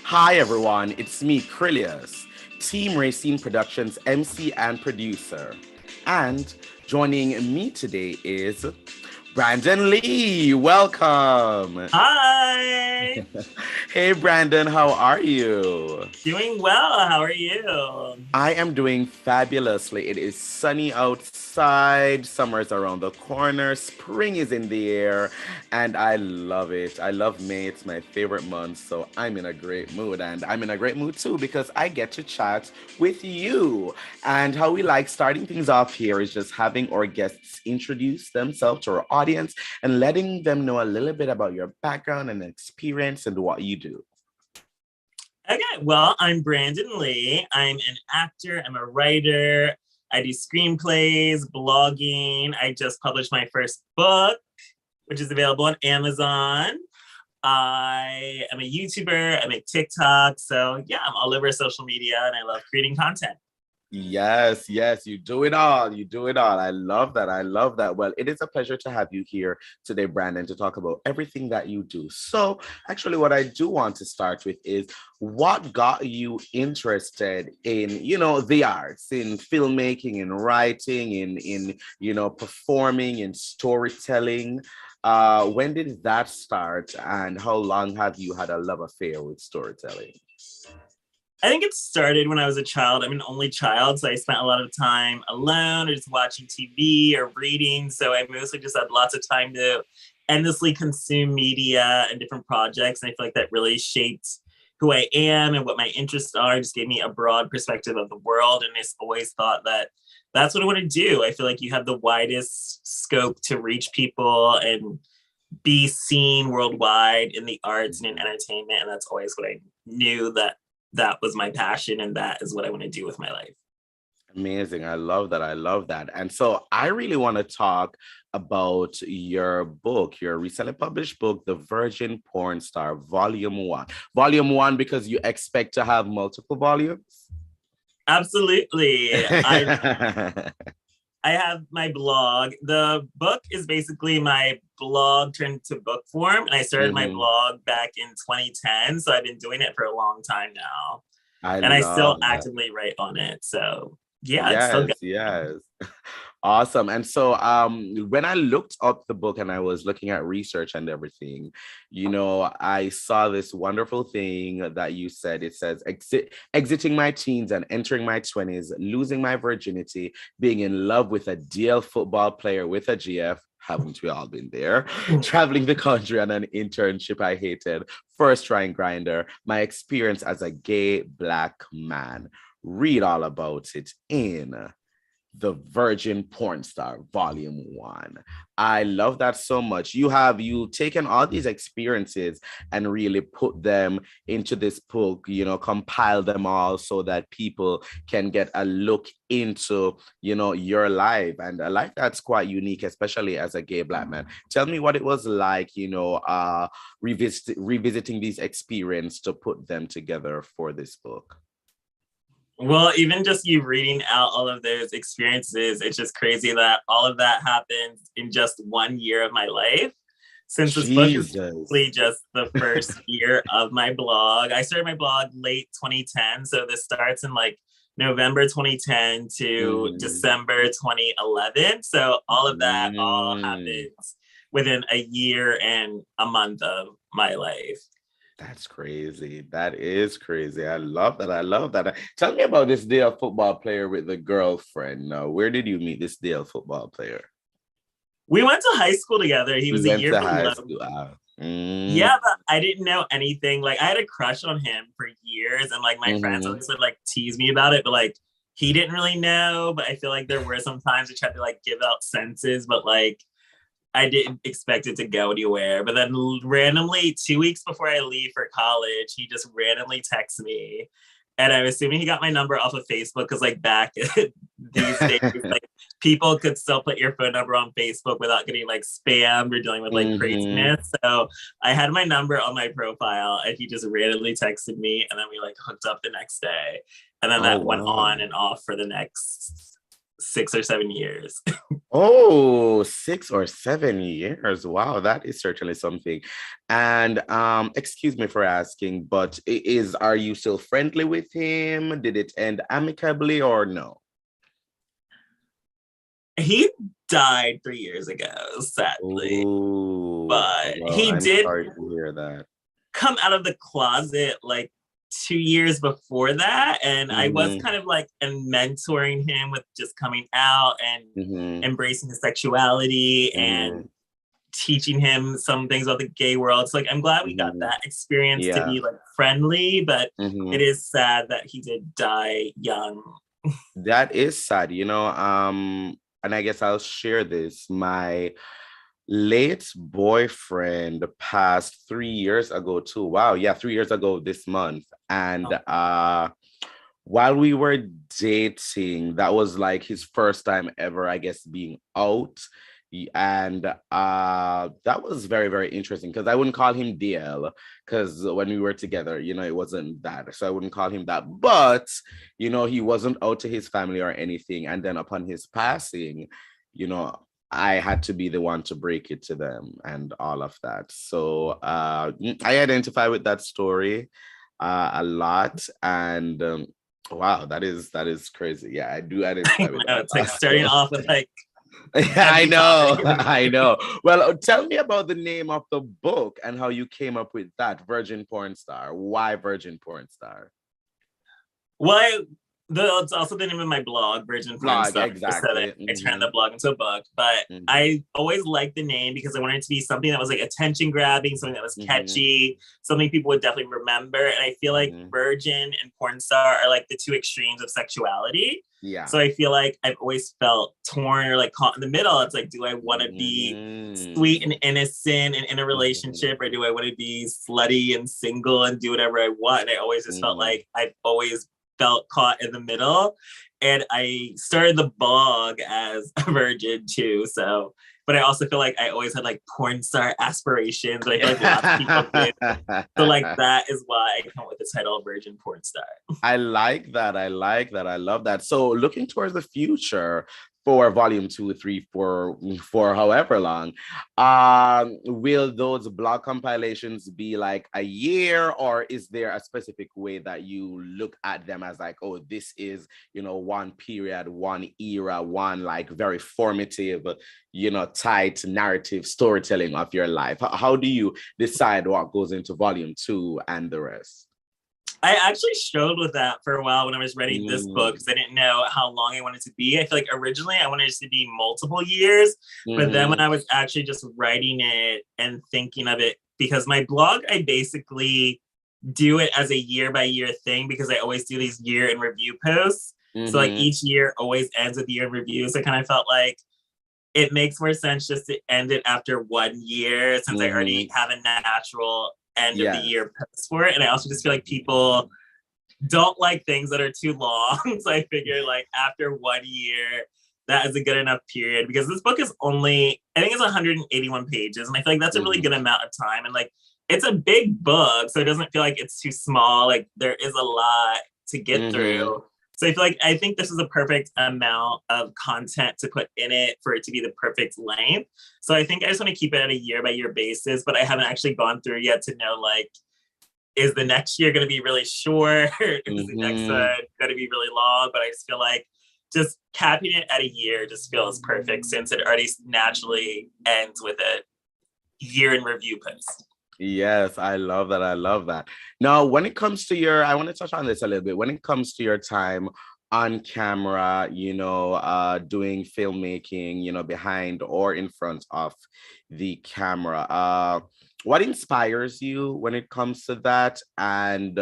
Hi everyone, it's me, Krillius, Team Racing Productions MC and producer. And joining me today is Branden Lee. Welcome. Hi, Hey Brandon, how are you? doing well. How are you? I am doing fabulously. It is sunny outside, summer is around the corner, spring is in the air, and I love it. I love May, it's my favorite month, so I'm in a great mood. And I'm in a great mood too because I get to chat with you. And how we like starting things off here is just having our guests introduce themselves to our audience and letting them know a little bit about your background and experience and what you do. Okay, well, I'm Branden Lee. I'm an actor, I'm a writer. I do screenplays, blogging. I just published my first book, which is available on Amazon. I am a YouTuber, I make TikTok. So, yeah, I'm all over social media and I love creating content. Yes, yes, you do it all. You do it all. I love that. I love that. Well, it is a pleasure to have you here today, Brandon, to talk about everything that you do. So, actually, what I do want to start with is what got you interested in, the arts, in filmmaking, in writing, in performing, in storytelling. When did that start, and how long have you had a love affair with storytelling? I think it started when I was a child. I'm an only child, so I spent a lot of time alone or just watching TV or reading. So I mostly just had lots of time to endlessly consume media and different projects. And I feel like that really shaped who I am and what my interests are. It just gave me a broad perspective of the world. And I just always thought that that's what I want to do. I feel like you have the widest scope to reach people and be seen worldwide in the arts and in entertainment. And that's always what I knew that was my passion and that is what I want to do with my life. Amazing. I love that. I love that. And so I really want to talk about your book, your recently published book, The Virgin Porn Star, Volume 1. Volume 1, because you expect to have multiple volumes? Absolutely. I have my blog. The book is basically my blog turned to book form. And I started my Mhm. blog back in 2010. So I've been doing it for a long time now. I And I still love that. actively write on it. So yeah, it's still Yes, good. yes. Awesome. And so when I looked up the book and I was looking at research and everything, I saw this wonderful thing that you said. It says exiting my teens and entering my 20s, losing my virginity, being in love with a DL football player with a GF. Haven't we all been there? Traveling the country on an internship I hated, first trying grinder, my experience as a gay Black man. Read all about it in The Virgin Porn Star, Volume 1. I love that so much. You taken all these experiences and really put them into this book, compile them all so that people can get a look into, your life, and a life that's quite unique, especially as a gay Black man. Tell me what it was like, revisiting these experiences to put them together for this book. Well, even just you reading out all of those experiences, it's just crazy that all of that happened in just 1 year of my life. Since this book is Jesus. basically just the first year of my blog, I started my blog late 2010. So this starts in like November 2010 to Mm. December 2011. So all of that all Mm. happens within a year and a month of my life. That's crazy. That is crazy. I love that. I love that. Tell me about this Dale football player with the girlfriend. Now, where did you meet this Dale football player? We went to high school together. He We was a went year to high below. school. Mm, Yeah, but I didn't know anything. Like I had a crush on him for years, and like my friends hmm. always would like tease me about it, but like he didn't really know. But I feel like there were some times I tried to like give out senses, but like I didn't expect it to go anywhere. But then randomly, 2 weeks before I leave for college, he just randomly texts me. And I'm assuming he got my number off of Facebook because, like, back these days, like, people could still put your phone number on Facebook without getting like spammed or dealing with like hmm. craziness. So I had my number on my profile and he just randomly texted me. And then we like hooked up the next day. And then Oh, that went wow. on and off for the next 6 or 7 years. Oh, 6 or 7 years. Wow, that is certainly something. And excuse me for asking, but are you still friendly with him? Did it end amicably or no? He died 3 years ago, sadly. Oh, But well, he I'm did sorry to hear that. come out of the closet like 2 years before that. And I was Mm-hmm, kind of like and mentoring him with just coming out and mm-hmm, embracing his sexuality mm-hmm, and teaching him some things about the gay world. So like I'm glad we got mm-hmm. that experience to Yeah. be like friendly, but it Mm-hmm. is sad that he did die young. That is sad, and I guess I'll share this. My late boyfriend passed 3 years ago too. Wow, yeah, 3 years ago this month. And Oh, while we were dating, that was like his first time ever, I guess, being out. And that was very, very interesting because I wouldn't call him DL because when we were together, it wasn't that. So I wouldn't call him that. But, he wasn't out to his family or anything. And then upon his passing, you know, I had to be the one to break it to them and all of that. So I identify with that story a lot. And wow, that is crazy. Yeah, I do I identify with know, that it's like a starting lot. off with like Yeah, I heavy know. topic. I know. Well, tell me about the name of the book and how you came up with that, Virgin Porn Star. Why Virgin Porn Star? Well, it's also the name of my blog, Virgin Porn Blog, Star. So that exactly. I turned the Mm-hmm, blog into a book. But mm-hmm, I always liked the name because I wanted it to be something that was like attention grabbing, something that was mm-hmm, catchy, something people would definitely remember. And I feel like mm-hmm. Virgin and Porn Star are like the two extremes of sexuality. Yeah. So I feel like I've always felt torn or like caught in the middle. It's like, do I want to be sweet Mm-hmm, and innocent and in a mm-hmm, relationship, or do I want to be slutty and single and do whatever I want? And I always just felt mm-hmm. like I've always felt caught in the middle. And I started the blog as a virgin too. So, but I also feel like I always had like porn star aspirations. But I feel like lots of people did. So like that is why I come up with the title Virgin Porn Star. I like that. I like that. I love that. So looking towards the future for volume 2, 3, 4, for however long, will those blog compilations be like a year, or is there a specific way that you look at them as like, oh, this is, one period, one era, one like very formative, tight narrative storytelling of your life? How do you decide what goes into volume 2 and the rest? I actually struggled with that for a while when I was writing this book Mm, because I didn't know how long I wanted to be. I feel like originally I wanted it to be multiple years, but then when mhm, I was actually just writing it and thinking of it, because my blog, I basically do it as a year by year thing because I always do these year in review posts. So like mhm, each year always ends with year in review. So I kind of felt like it makes more sense just to end it after 1 year since I already mhm. have a natural end of the Yes. year post for it. And I also just feel like people don't like things that are too long. So I figured like after 1 year, that is a good enough period because this book is only, I think it's 181 pages. And I feel like that's a really good Mhm, amount of time. And like, it's a big book. So it doesn't feel like it's too small. Like there is a lot to get mhm, through. So I think this is a perfect amount of content to put in it for it to be the perfect length. So I think I just want to keep it at a year by year basis, but I haven't actually gone through yet to know like, is the next year going to be really short? Is the next one mhm. going to be really long? But I just feel like just capping it at a year just feels perfect since it already naturally ends with a year in review post. Yes, I love that. I love that. Now, when it comes to I want to touch on this a little bit. When it comes to your time on camera, doing filmmaking, behind or in front of the camera, what inspires you when it comes to that? And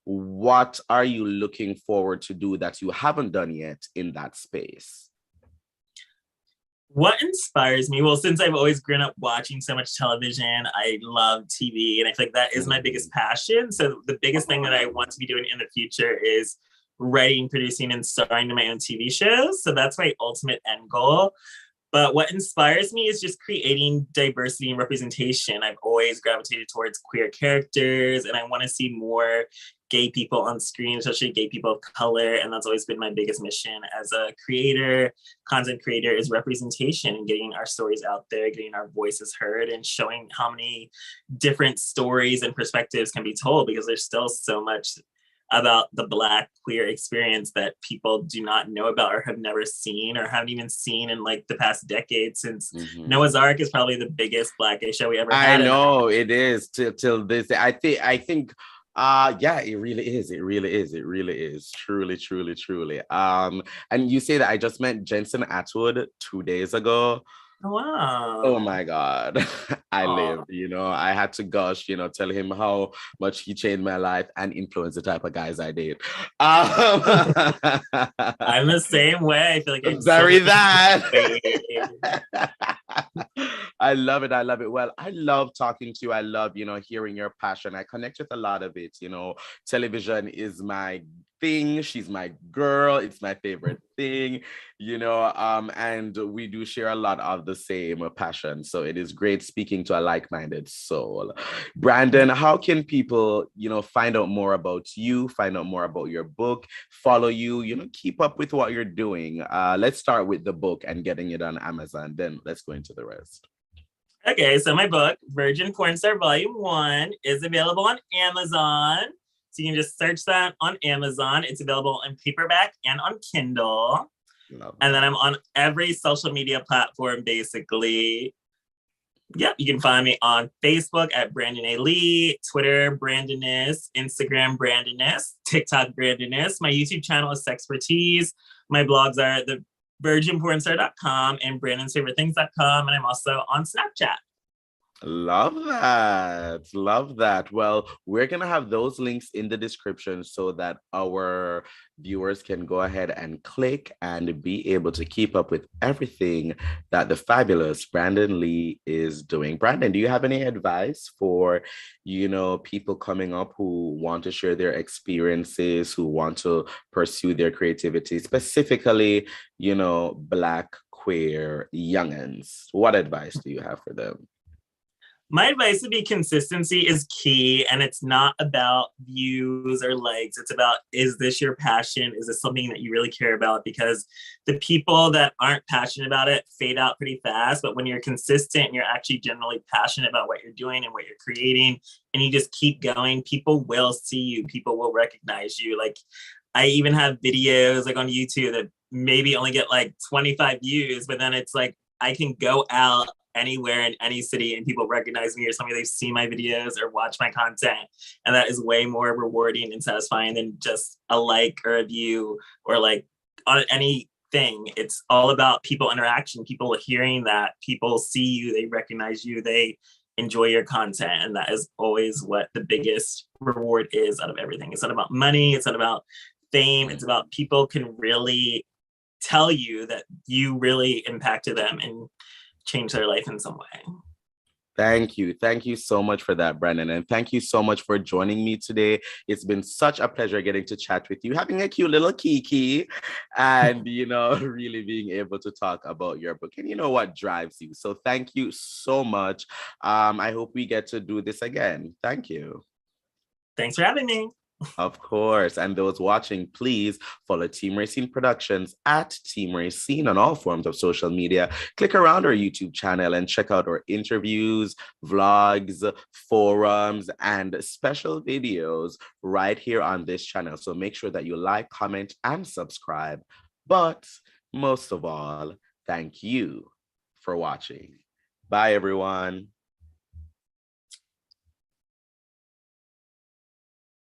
what are you looking forward to do that you haven't done yet in that space? What inspires me? Well, since I've always grown up watching so much television, I love TV, and I feel like that is my biggest Mhm. passion. So the biggest thing that I want to be doing in the future is writing, producing, and starring in my own TV shows. So that's my ultimate end goal. But what inspires me is just creating diversity and representation. I've always gravitated towards queer characters, and I want to see more gay people on screen, especially gay people of color. And that's always been my biggest mission as a creator, content creator, is representation and getting our stories out there, getting our voices heard, and showing how many different stories and perspectives can be told, because there's still so much about the Black queer experience that people do not know about or have never seen or haven't even seen in like the past decade, since Noah's Ark is probably the biggest Blackish show we ever had. I know it is till this day. I think yeah, it really is. It really is. It really is. Truly, truly, truly. And you say that I just met Jensen Atwood 2 days ago. Wow. Oh my God. I lived, I had to gush, tell him how much he changed my life and influenced the type of guys I date. I'm the same way. I feel like I'm very that. I love it. I love it. Well, I love talking to you. I love, hearing your passion. I connect with a lot of it. Television is my thing. She's my girl. It's my favorite thing, and we do share a lot of the same passion. So it is great speaking to a like-minded soul. Branden, how can people, find out more about you, find out more about your book, follow you, keep up with what you're doing? Let's start with the book and getting it on Amazon. Then let's go into the rest. Okay, so my book, Virgin Porn Star Volume 1, is available on Amazon. So you can just search that on Amazon. It's available in paperback and on Kindle. And then I'm on every social media platform, basically. Yep, you can find me on Facebook at Branden Lee, Twitter, Brandens, Instagram, Brandens, TikTok, Brandens. My YouTube channel is Sexpertise. My blogs are the virginpornstar.com and brandensfavorithethings.com. And I'm also on Snapchat. Love that. Love that. Well, we're going to have those links in the description so that our viewers can go ahead and click and be able to keep up with everything that the fabulous Branden Lee is doing. Branden, do you have any advice for, people coming up who want to share their experiences, who want to pursue their creativity, specifically, Black queer youngins? What advice do you have for them? My advice would be consistency is key, and it's not about views or likes. It's about, is this your passion? Is this something that you really care about? Because the people that aren't passionate about it fade out pretty fast. But when you're consistent and you're actually generally passionate about what you're doing and what you're creating, and you just keep going, people will see you. People will recognize you. Like, I even have videos like on YouTube that maybe only get like 25 views, but then it's like I can go out anywhere in any city and people recognize me or tell me they've seen my videos or watch my content. And that is way more rewarding and satisfying than just a like or a view or like on anything. It's all about people interaction, people hearing that, people see you, they recognize you, they enjoy your content. And that is always what the biggest reward is out of everything. It's not about money. It's not about fame. It's about people can really tell you that you really impacted them and change their life in some way. Thank you. Thank you so much for that, Branden. And thank you so much for joining me today. It's been such a pleasure getting to chat with you, having a cute little kiki and, really being able to talk about your book and what drives you. So thank you so much. I hope we get to do this again. Thank you. Thanks for having me. Of course. And those watching, please follow Team Racine Productions at Team Racine on all forms of social media. Click around our YouTube channel and check out our interviews, vlogs, forums, and special videos right here on this channel. So make sure that you like, comment, and subscribe. But most of all, thank you for watching. Bye, everyone.